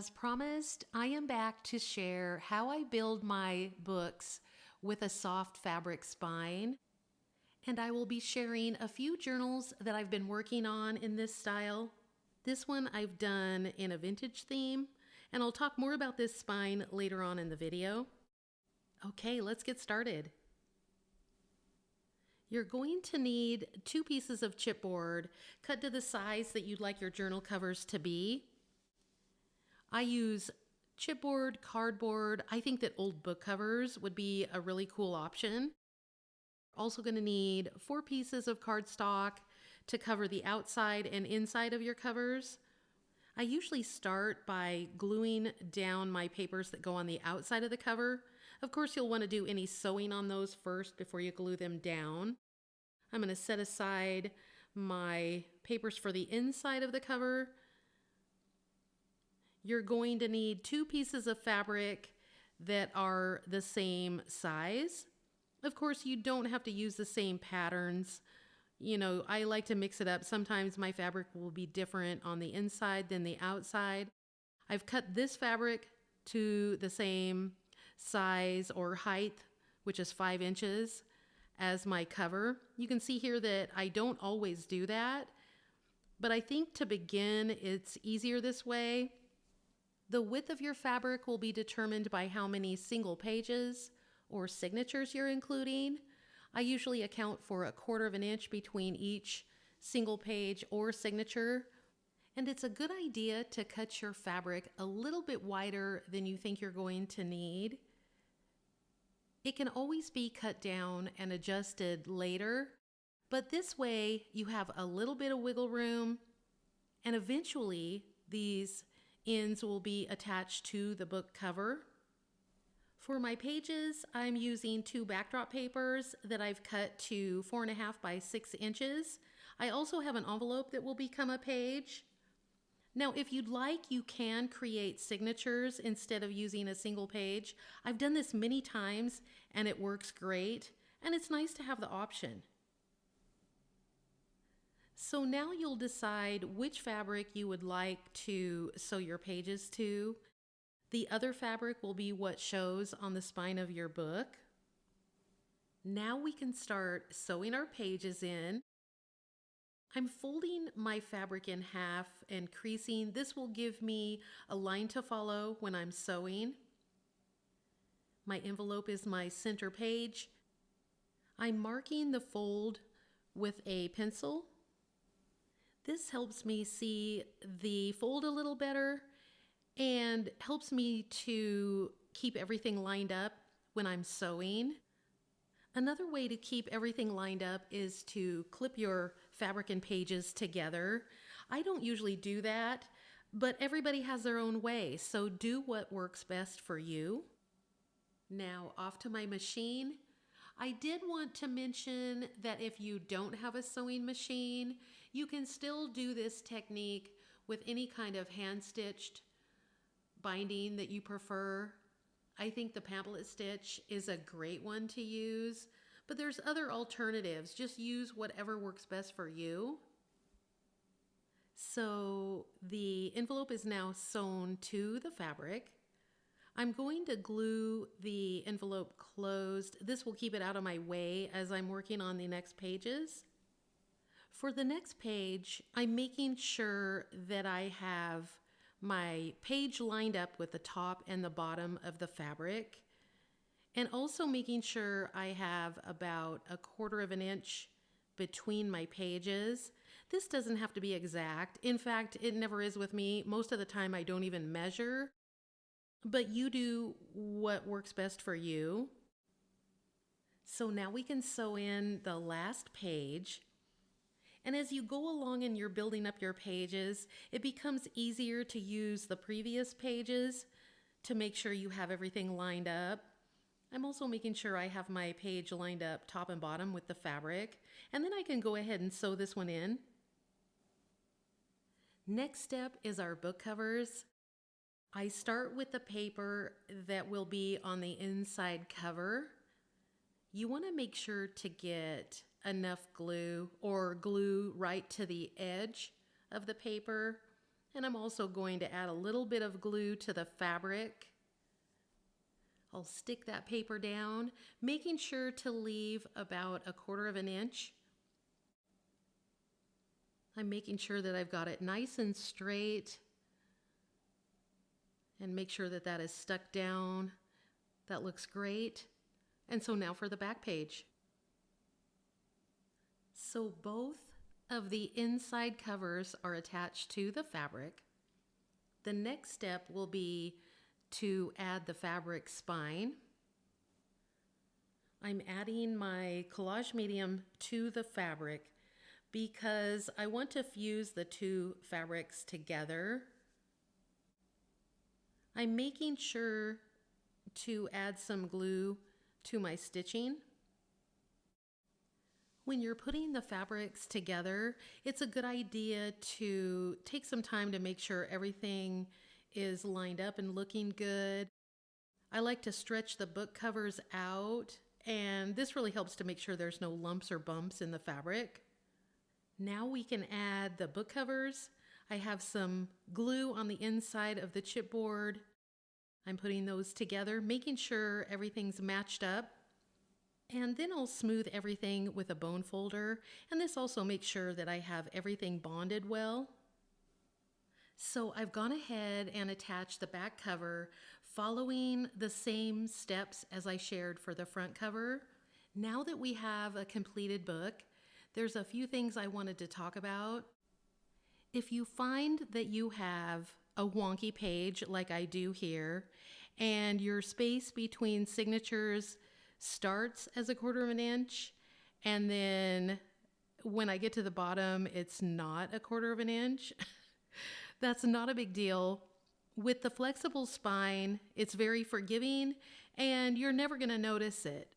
As promised, I am back to share how I build my books with a soft fabric spine. And I will be sharing a few journals that I've been working on in this style. This one I've done in a vintage theme, and I'll talk more about this spine later on in the video. Okay, let's get started. You're going to need 2 pieces of chipboard cut to the size that you'd like your journal covers to be. I use chipboard, cardboard. I think that old book covers would be a really cool option. Also going to need 4 pieces of cardstock to cover the outside and inside of your covers. I usually start by gluing down my papers that go on the outside of the cover. Of course, you'll want to do any sewing on those first before you glue them down. I'm going to set aside my papers for the inside of the cover. You're going to need 2 pieces of fabric that are the same size. Of course, you don't have to use the same patterns. You know, I like to mix it up. Sometimes my fabric will be different on the inside than the outside. I've cut this fabric to the same size or height, which is 5 inches, as my cover. You can see here that I don't always do that, but I think to begin, it's easier this way. The width of your fabric will be determined by how many single pages or signatures you're including. I usually account for 1/4 inch between each single page or signature. And it's a good idea to cut your fabric a little bit wider than you think you're going to need. It can always be cut down and adjusted later, but this way you have a little bit of wiggle room, and eventually these ends will be attached to the book cover. For my pages, I'm using 2 backdrop papers that I've cut to 4.5 by 6 inches. I also have an envelope that will become a page. Now, if you'd like, you can create signatures instead of using a single page. I've done this many times and it works great, and it's nice to have the option. So now you'll decide which fabric you would like to sew your pages to. The other fabric will be what shows on the spine of your book. Now we can start sewing our pages in. I'm folding my fabric in half and creasing. This will give me a line to follow when I'm sewing. My envelope is my center page. I'm marking the fold with a pencil. This helps me see the fold a little better and helps me to keep everything lined up when I'm sewing. Another way to keep everything lined up is to clip your fabric and pages together. I don't usually do that, but everybody has their own way, so do what works best for you. Now off to my machine. I did want to mention that if you don't have a sewing machine, you can still do this technique with any kind of hand-stitched binding that you prefer. I think the pamphlet stitch is a great one to use, but there's other alternatives. Just use whatever works best for you. So the envelope is now sewn to the fabric. I'm going to glue the envelope closed. This will keep it out of my way as I'm working on the next pages. For the next page, I'm making sure that I have my page lined up with the top and the bottom of the fabric, and also making sure I have about 1/4 inch between my pages. This doesn't have to be exact. In fact, it never is with me. Most of the time I don't even measure, but you do what works best for you. So now we can sew in the last page. And as you go along and you're building up your pages, it becomes easier to use the previous pages to make sure you have everything lined up. I'm also making sure I have my page lined up top and bottom with the fabric, and then I can go ahead and sew this one in. Next step is our book covers. I start with the paper that will be on the inside cover. You want to make sure to get enough glue or glue right to the edge of the paper And I'm also going to add a little bit of glue to the fabric. I'll stick that paper down, making sure to leave about 1/4 of an inch. I'm making sure that I've got it nice and straight and make sure that that is stuck down. That looks great. And so now for the back page. So both of the inside covers are attached to the fabric. The next step will be to add the fabric spine. I'm adding my collage medium to the fabric because I want to fuse the two fabrics together. I'm making sure to add some glue to my stitching. When you're putting the fabrics together, it's a good idea to take some time to make sure everything is lined up and looking good. I like to stretch the book covers out, and this really helps to make sure there's no lumps or bumps in the fabric. Now we can add the book covers. I have some glue on the inside of the chipboard. I'm putting those together, making sure everything's matched up. And then I'll smooth everything with a bone folder, and this also makes sure that I have everything bonded well. So I've gone ahead and attached the back cover following the same steps as I shared for the front cover. Now that we have a completed book, there's a few things I wanted to talk about. If you find that you have a wonky page like I do here, and your space between signatures starts as 1/4 of an inch, and then when I get to the bottom, it's not 1/4 of an inch. That's not a big deal. With the flexible spine, it's very forgiving, and you're never going to notice it.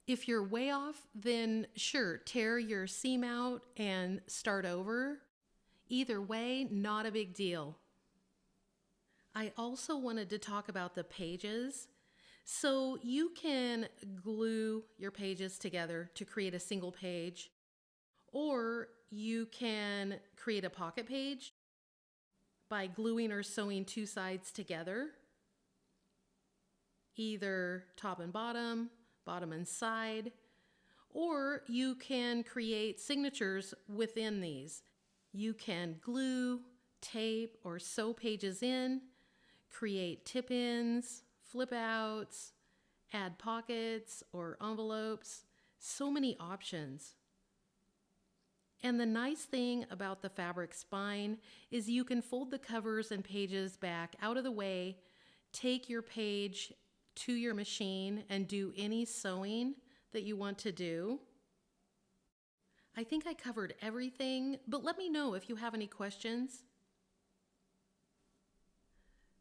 If you're way off, then sure, tear your seam out and start over. Either way, not a big deal. I also wanted to talk about the pages. So you can glue your pages together to create a single page, or you can create a pocket page by gluing or sewing two sides together, either top and bottom, bottom and side, or you can create signatures within these. You can glue, tape, or sew pages in, create tip-ins, flip outs, add pockets or envelopes, so many options. And the nice thing about the fabric spine is you can fold the covers and pages back out of the way, take your page to your machine and do any sewing that you want to do. I think I covered everything, but let me know if you have any questions.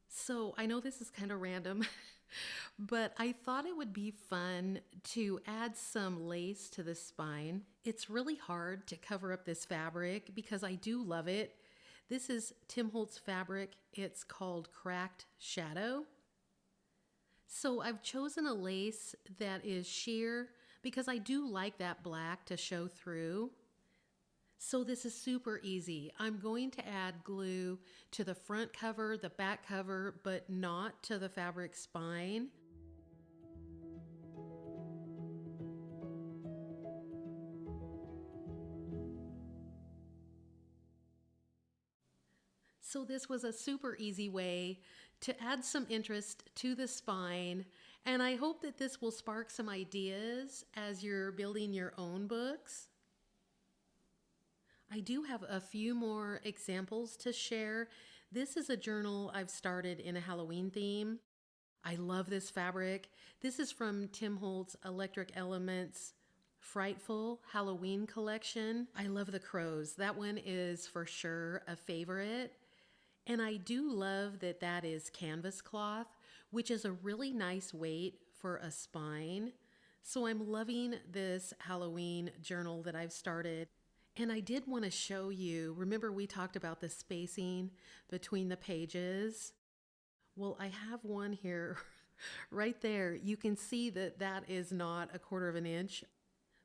So I know this is kind of random, but I thought it would be fun to add some lace to the spine. It's really hard to cover up this fabric because I do love it. This is Tim Holtz fabric. It's called Cracked Shadow. So I've chosen a lace that is sheer because I do like that black to show through. So this is super easy. I'm going to add glue to the front cover, the back cover, but not to the fabric spine. So this was a super easy way to add some interest to the spine, and I hope that this will spark some ideas as you're building your own books. I do have a few more examples to share. This is a journal I've started in a Halloween theme. I love this fabric. This is from Tim Holtz Electric Elements Frightful Halloween collection. I love the crows. That one is for sure a favorite. And I do love that that is canvas cloth, which is a really nice weight for a spine. So I'm loving this Halloween journal that I've started. And I did want to show you, remember we talked about the spacing between the pages? Well, I have one here right there. You can see that that is not 1/4 of an inch,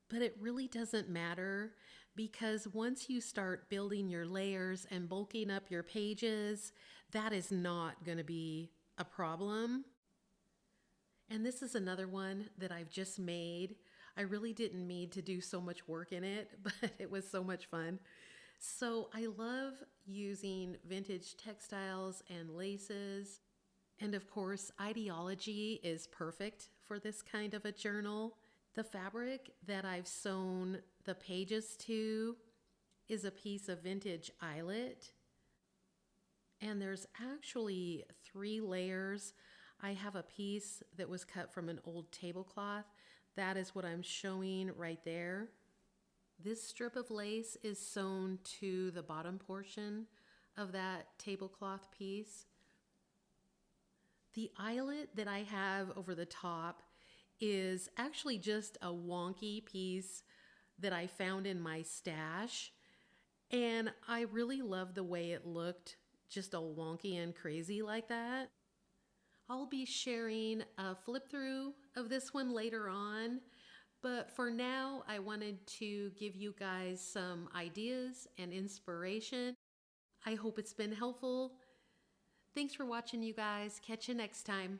but it really doesn't matter because once you start building your layers and bulking up your pages, that is not going to be a problem. And this is another one that I've just made. I really didn't mean to do so much work in it, but it was so much fun. So I love using vintage textiles and laces. And of course, IDEA-OLOGY is perfect for this kind of a journal. The fabric that I've sewn the pages to is a piece of vintage eyelet. And there's actually 3 layers. I have a piece that was cut from an old tablecloth. That is what I'm showing right there. This strip of lace is sewn to the bottom portion of that tablecloth piece. The eyelet that I have over the top is actually just a wonky piece that I found in my stash. And I really love the way it looked, just all wonky and crazy like that. I'll be sharing a flip through of this one later on, but for now I wanted to give you guys some ideas and inspiration. I hope it's been helpful. Thanks for watching, you guys. Catch you next time.